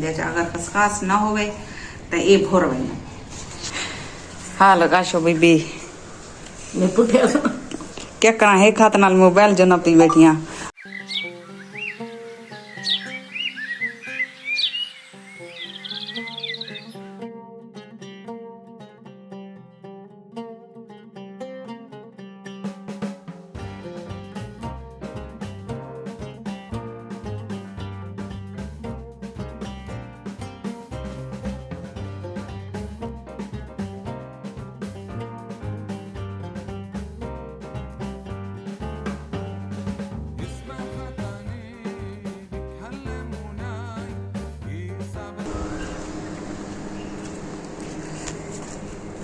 अगर खसखस न होवे तो ये भोर वही हाँ लगा शो बीबी क्या करा है खात नाल मोबाइल जो नपी बैठिया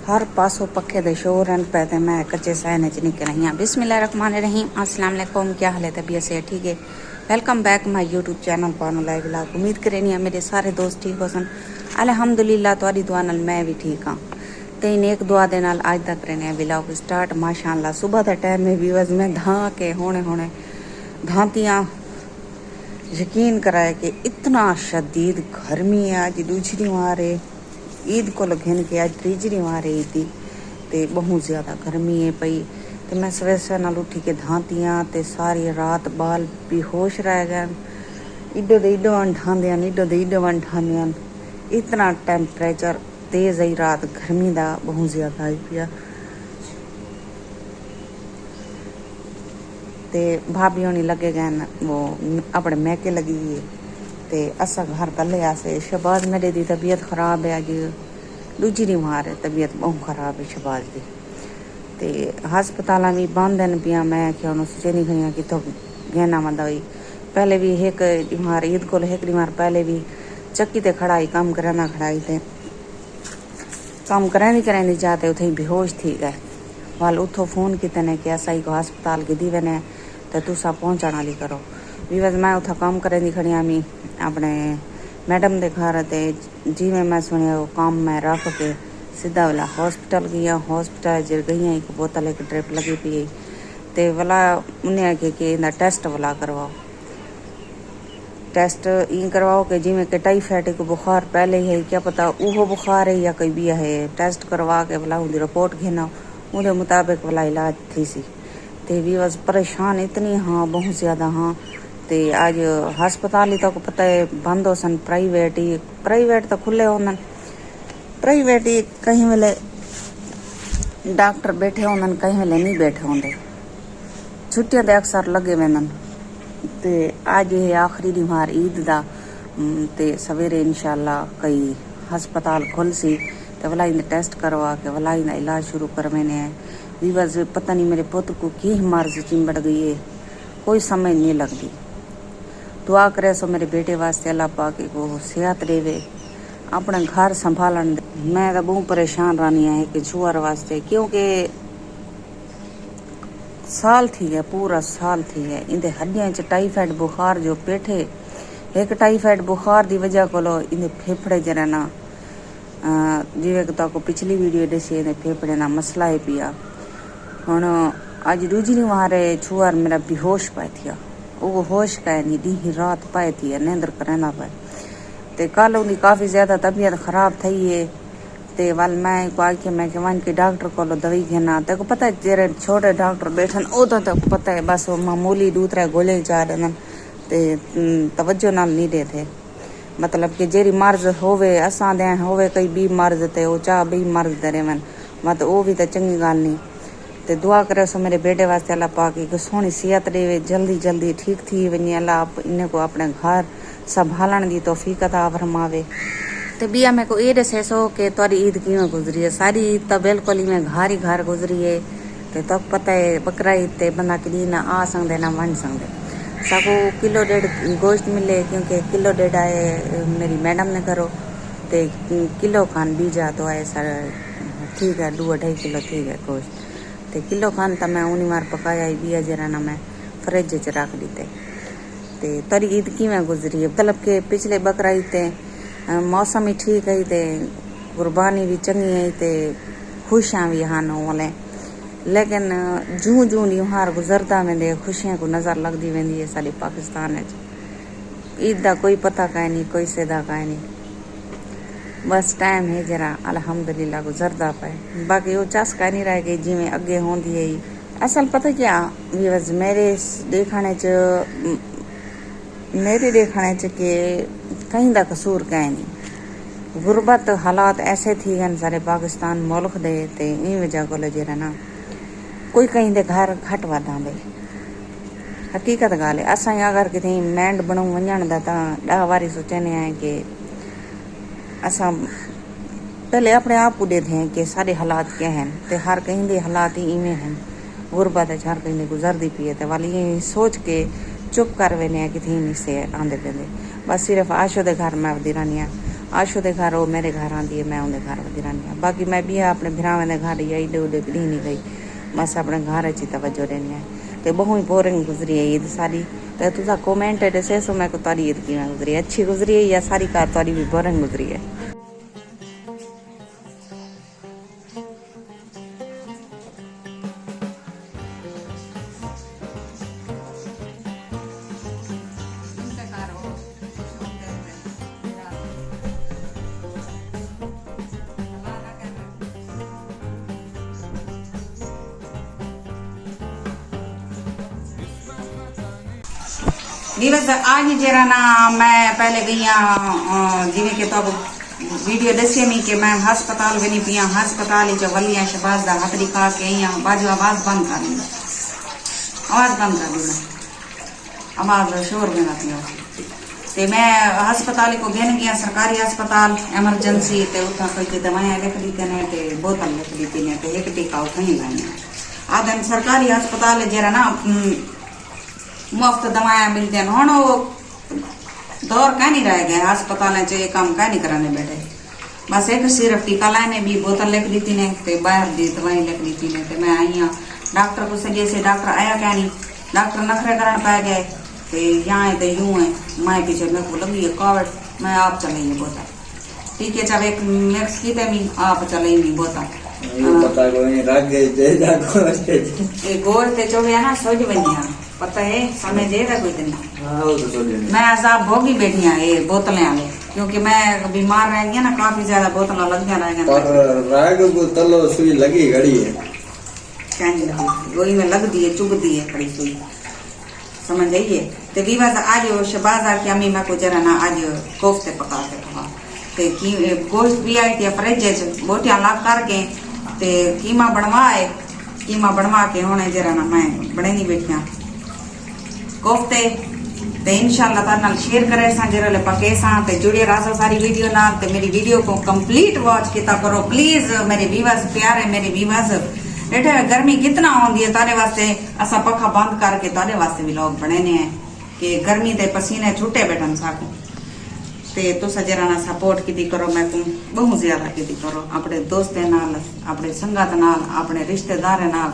हर पासों पखे दे शोर पैदे मैं कच्चे सहने च निकल रही हूँ। बिस्मिल्लाहिर्रहमानिर्रहीम अस्सलाम वालेकुम। क्या हाल है? तबीयत से ठीक है? Welcome back my YouTube channel Pano live vlog. उम्मीद करें है मेरे सारे दोस्त ठीक हो सन। अल्हम्दुलिल्लाह तुहाडी दुआ नाल मैं भी ठीक हाँ। तीन एक दुआ दे नाल आज तक रहने व्लॉग स्टार्ट माशाअल्लाह सुबह का टाइम में व्यूअर्स में धा के होने धांतियाँ यकीन कराए कि इतना शदीद गर्मी है। आज दूसरी मारे ईद को लगन के आज तीसरी मारे ईद थी ते बहुत ज़्यादा गर्मी है पई। तो मैं सवेरे नाल उठी के धांतियाँ ते सारी रात बाल बेहोश रह गए। इडो दे इडो ढांदियां इडो दे इडो ढांदियां। इतना टेम्परेचर तेज़ आई रात गर्मी दा बहुत ज़्यादा आई पिया। ते भाभी होनी लगे गए वो अपने मैके लगी है ते असा घर कल्ले आसे। शहबाज मेरे दी तबीयत ख़राब है। अज दूजी मार है तबीयत बहुत ख़राब है शहबाज की। ते हस्पताल भी बंद हैं पिया। मैं क्या सोचे नहीं गई कि तो गहना वा दवाई पहले भी एक बीमार ईद को एक बीमार पहले भी चक्की ते खड़ाई काम कराना खड़ाई ते काम करानी जाते उथे बेहोश थी गए। वाल उतो फोन किते ने कि असाई को हस्पताल गिदी वने तो तुसा पहुँचाने वाली करो। भी बस मैं उथा काम करें खड़ी आमी अपने मैडम दे घर ते जिमें मैं सुनिया वो काम में रख के सीधा वाला हॉस्पिटल गई। हॉस्पिटल जर गई एक बोतल एक ड्रिप लगी पी ते वाला उन्हें आके कि इनका टेस्ट वाला करवाओ। टेस्ट इन करवाओ कि जिमें कि टाइफाइड को बुखार पहले ही है क्या पता वो बुखार है या कोई भी है। टेस्ट करवा के वाला उनकी रिपोर्ट घेना उनके मुताबिक वाला इलाज थी सी। ते भी बस परेशान इतनी हाँ बहुत ज़्यादा हाँ। ते आज हस्पताल ही तो पता है बंद हो सन। प्राइवेट तो खुले हो प्राइवेट ही कहीं वेले डॉक्टर बैठे होंदन कहीं वेले नहीं बैठे होंदे। छुट्टियां तो अक्सर लगे वेंदन। ते आज ये आखिरी दिमार ईद दा ते सवेरे इंशाल्लाह कई हस्पताल खुल सी तो वाला इन टेस्ट करवा के वाला इन इलाज शुरू करवाने हैं। भी बस पता नहीं मेरे पुत को की मर्ज चिंबड़ गई है कोई समझ नहीं लगती। दुआ करे सो मेरे बेटे वास्ते अल्लाह पाक को सेहत देवे अपने घर संभालन। मैं तो बहुत परेशान रहनी है कि छुआर वास्ते क्योंकि साल थी है पूरा साल थी है इंदे हड्डियां च टाइफाइड बुखार जो पेठे एक टाइफाइड बुखार की वजह को इंदे फेफड़े जरा ना जिवे तो पिछली वीडियो दसी इंदे फेफड़े ना मसला है पिया। हुण अज दूजी मारे छुआर मेरा बेहोश पाए थिया वो होश का नहीं दी रात पाए थी नींदर करना पाए। ते कल उनकी काफ़ी ज़्यादा तबीयत ख़राब थी है ते वाल मैं को आके मैं वन के डॉक्टर को दवाई घेना ते को पता है जेरे छोटे डॉक्टर बैठन ओ तो पता है बस वो मामूली दूसरे गोले चाह रहे ते तवज्जो नाल नहीं देते। मतलब कि जेरी मर्ज होवे असा दे होवे कई बी मर्ज ते वो चाह बी मर्ज दे वन मत वो भी तो चंगी गाल नहीं। ते दुआ करे सो मेरे बेटे वास्ते अल्लाह पाक की सोहनी सेहत देवे जल्दी ठीक थी वनी। अल्लाह इन्हें को अपने घर संभालन की तौफीक अता फरमावे। तो बिया मेरे को ये दसे सो कि तुहारी ईद किवें गुजरी है। सारी ईद तो बिल्कुल ही में घर गुजरी है। तो तक पता है बकरा ईद ते बंदा कदी ना आ सकते ना वन सकते। सबको किलो डेढ़ गोश्त मिले क्योंकि किलो डेढ़ आए मेरी मैडम ने करो तो किलो खान बीजा तो आए सर ठीक है 2-2.5 किलो ठीक है गोश्त तो किलो खान तो मैं उन्हीं मार पकाया बिया जरा ना मैं फ्रिज च रख दीते। तो तरी ईद किवें गुजरी है मतलब कि पिछले बकरा ईद ते मौसम ही ठीक है ते कुर्बानी भी चंगी है ते खुशियाँ भी हाँ वाले। लेकिन जूं त्योहार गुजरता वेंदे खुशियां को नज़र लगती वेंदी है सारे पाकिस्तान ईद का कोई पता का नहीं, कोई सेदा का नहीं। बस टाइम है जरा अल्हम्दुलिल्लाह गुजरदा पे, बाकी वो चस का नहीं रह गई जिमें अगे होंदी है। असल पता क्या व्यूअर्स, मेरे देखने च कि कहीं का कसूर कहीं नहीं। गुरबत हालात ऐसे थी गए सारे पाकिस्तान मुल्क दे, ते इन वजह को जरा ना कोई कहीं दे घर घट वध आंदे। हकीकत गाल है, असां अगर कितें मैंड बनूं वञण दा तां 10 बारी सोचने हैं कि असां पहले अपने आप को ॾिठे हैं कि सारे हालात क्या हैं, ते हर कहीं दे हालात ही इवें हैं। गुरबत हर कहीं दे गुजरदी पई है, ते वाली ये सोच के चुप कर वेने हैं कितें नहीं से आंदे पेंदे। बस सिर्फ आशो दे घर मैं वधी रहनी हाँ, आशो दे घर वो मेरे घर आंदी है, मैं उनके घर वधी रहनी हाँ। बाकी मैं भी अपने भरावां दे घर या एडे उडे कहीं नहीं गई, बस अपने घर च तवज्जो रहनी है। तो बहुत ही बोरिंग गुजरी है ईद सारी। तो तुझा कमेंट दसे सो मैं को तारी ईद किवें गुजरी है, अच्छी गुजरी है या सारी कार तारी भी बोरिंग गुजरी है। दिवस आज जरा ना मैं पहले गई जिमें कि तो वीडियो दसी मी कि मैं हस्पताल बनी पी, हस्पताल वली शहबाज का हाथ दिखा के आई बाजू आवाज बंद कर दी, आवाज बंद कर दी, आवाज शोर में ना पियो। तो मैं हस्पताल को घेन गया, सरकारी हस्पताल एमरजेंसी, तो उतना कोई दवाएं लिख दी ने, बोतल लिख दी ने, एक टीका उठा ही लाने आदम सरकारी हस्पताल जरा ना मुफ्त दवाएं मिलती हैं। हम वो दौर कह नहीं रह गए, अस्पताल काम कह नहीं कराने बैठे, बस एक सिर्फ टीका लाने भी बोतल लिख दी थी ने, ते बाहर दी दवाई लिख दी थी ने। ते मैं आई हाँ डॉक्टर को सजे से, डॉक्टर आया क्या नहीं, डॉक्टर नखरे करन पै गए, तो यहाँ तो यूं है मैं पीछे मेरे को लगी है कोविड, मैं आप चलाई है बोतल, ठीक है चल एक मिक्स की थे मैं आप चलाई नहीं बोतल गोश्त चो गया ना सोच बनिया पता है समय दे कोई दिन मैं ऐसा भोगी बैठी हाँ ये बोतलें वाले, क्योंकि मैं बीमार रह गया ना, काफी ज्यादा बोतल लग गया रह सुई लगी घड़ी है क्या नहीं लगी, वही में लग दी है, चुभ दी है खड़ी सुई, समझ आइए। तो विवाद आज शहबाज आके अम्मी मैं को जरा ना आज कोफ्ते पका के खा, ते गोश्त भी आई थी फ्रिज बोटियां ला करके, ते कीमा बनवा के होने जरा ना मैं बने नहीं बैठिया कोफ्ते, ते इंशाल्लाह तार नाल शेयर करे सा जरा पके सा, ते जुड़े रहा सारी वीडियो नाल, ते मेरी वीडियो को कंप्लीट वॉच किया करो प्लीज मेरे व्यूअर्स, प्यारे मेरे व्यूअर्स। बेटे गर्मी कितना आंदी है तारे वास्ते, असा पखा बंद करके तारे वास्ते भी लोग बने ने हैं कि गर्मी दे पसीने छुटे बैठन साकू, ते तुसा जरा ना सपोर्ट की करो, मैं को बहुत ज्यादा की करो अपने दोस्तें नाल, अपने संगत नाल, अपने रिश्तेदार नाल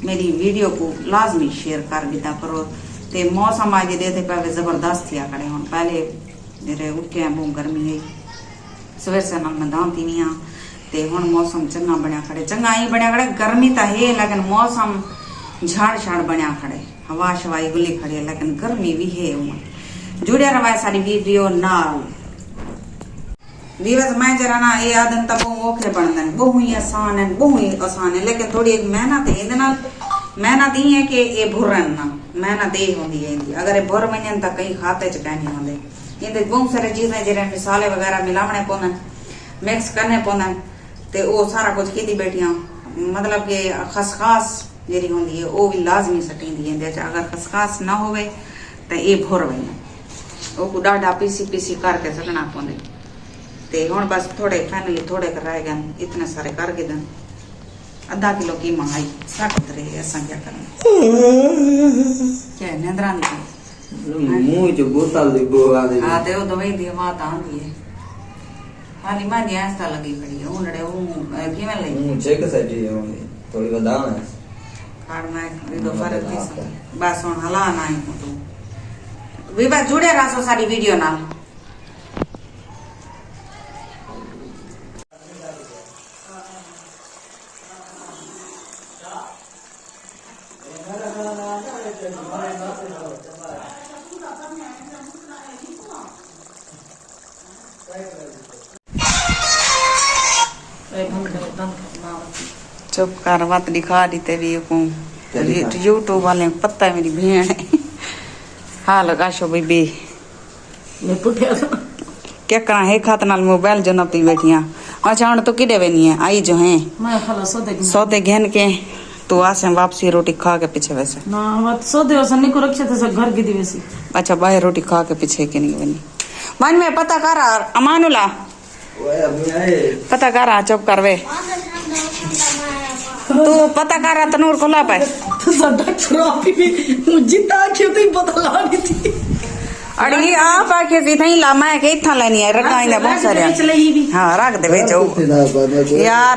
मेरी वीडियो को लाजमी शेयर कर दिया करो। ते मौसम आज दे पे जबरदस्त थिया करे, हम पहले मेरे उठे हैं बहुत गर्मी है, सवेर से नाल मैं दांती नहीं हाँ, ते हुण मौसम चंगा बनया खड़े, चंगा ही बनया खड़े, गर्मी तो है लेकिन मौसम झाड़ छाड़ बनया खड़े, हवा शवाई गुली खड़ी है, लेकिन गर्मी भी है। जुड़े रहा सारी वीडियो नाल दिवस मैं जरा ना ये आदन तक औखे बनते हैं, बहुत ही आसान है, लेकिन थोड़ी एक मेहनत है, मेहनत ही है कि ये भुरन ना मेहनत ये होती है, अगर ये भुर वजन तो कहीं खाते च कहीं नहीं होंगे, ये बहुत सारी चीजें जरा मसाले वगैरह मिलावने पौंदे मिक्स करने पौंदे, तो वो सारा कुछ की बैठिया, मतलब कि खसखास जी होंगी है वो भी लाजमी सटींदी है, अगर खसखास ना हो तो ये भुर वजन वो डाढ़ा पीसी करके सटना पौंदे। ते हुण बस थोड़े फाइनली थोड़े कर रह गए, इतने सारे कर गए दिन आधा किलो की मंगाई सकत रहे, ऐसा क्या करना क्या निंद्रा मुंह जो बोतल दी बोगा दे हां ते वो दवाई दी बात आंदी है हाली मां दी ऐसा लगी खड़ी है उनड़े वो किवें लई चेक सजी है थोड़ी बदाम है कार मैं दो फर्क थी बस हुण हला ना ही तू वी बस जुड़े रहो सारी वीडियो नाल। चुप कर मत दिखा दी तेरी को यूट्यूब वाले को पता है मेरी भेड़ है। हाँ लगा शो बेबी क्या करा है खाते नाल मोबाइल जो नपती बैठिया अच्छा हूं तो किडे वे नहीं है आई जो है सौदे घेन के तू आसे वापसी रोटी खा के पीछे वैसे ना मत सौदे वसन नहीं को रक्षा थे सब घर की दिवसी अच्छा बाहर रोटी खा के पीछे के नहीं बनी मन में पता कर अमानुला ओए अभी आए पता कर चुप कर वे तू पता कर तनूर खुला पे तो साडा ट्रॉफी भी जिता के तो पता लानी थी अड़ी आप आके सी थई ला मैं के इथा लेनी है रखा इंदा बहुत सारे चले ही भी हां रख दे बेचो यार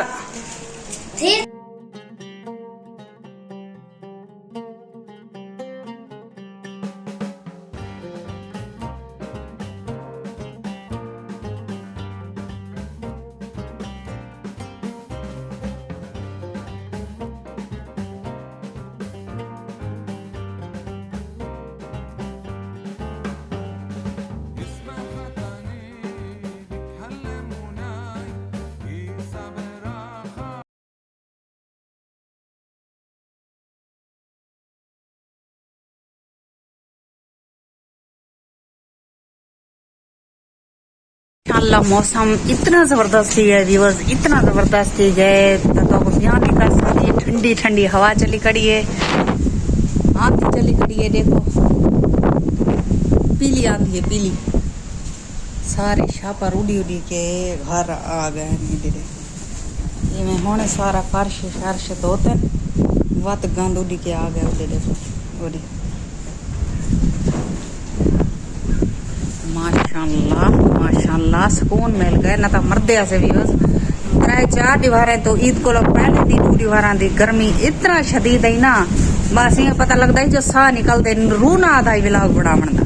अल्लाह मौसम इतना जबरदस्त है व्यूअर्स इतना जबरदस्त है तो बयान नहीं कर सकती ठंडी ठंडी हवा चली खड़ी है आंधी चली खड़ी है देखो पीली आंधी है पीली सारे शापर उड़ी उड़ी के घर आ गए धीरे धीरे ये में होने सारा फर्श शर्श धोते वत गंद उड़ी के आ गए उड़े देखो उड़ी माशाल्लाह माशाल्लाह सुकून मिल गए ना तो मरदे से भी बस 3-4 दीवारें तो ईद को लोग पहले दी 2 दीवार दी गर्मी इतना शदीद है ना बस ये पता लगता है जो साह निकलते रूह ना आता है व्लॉग बना बनता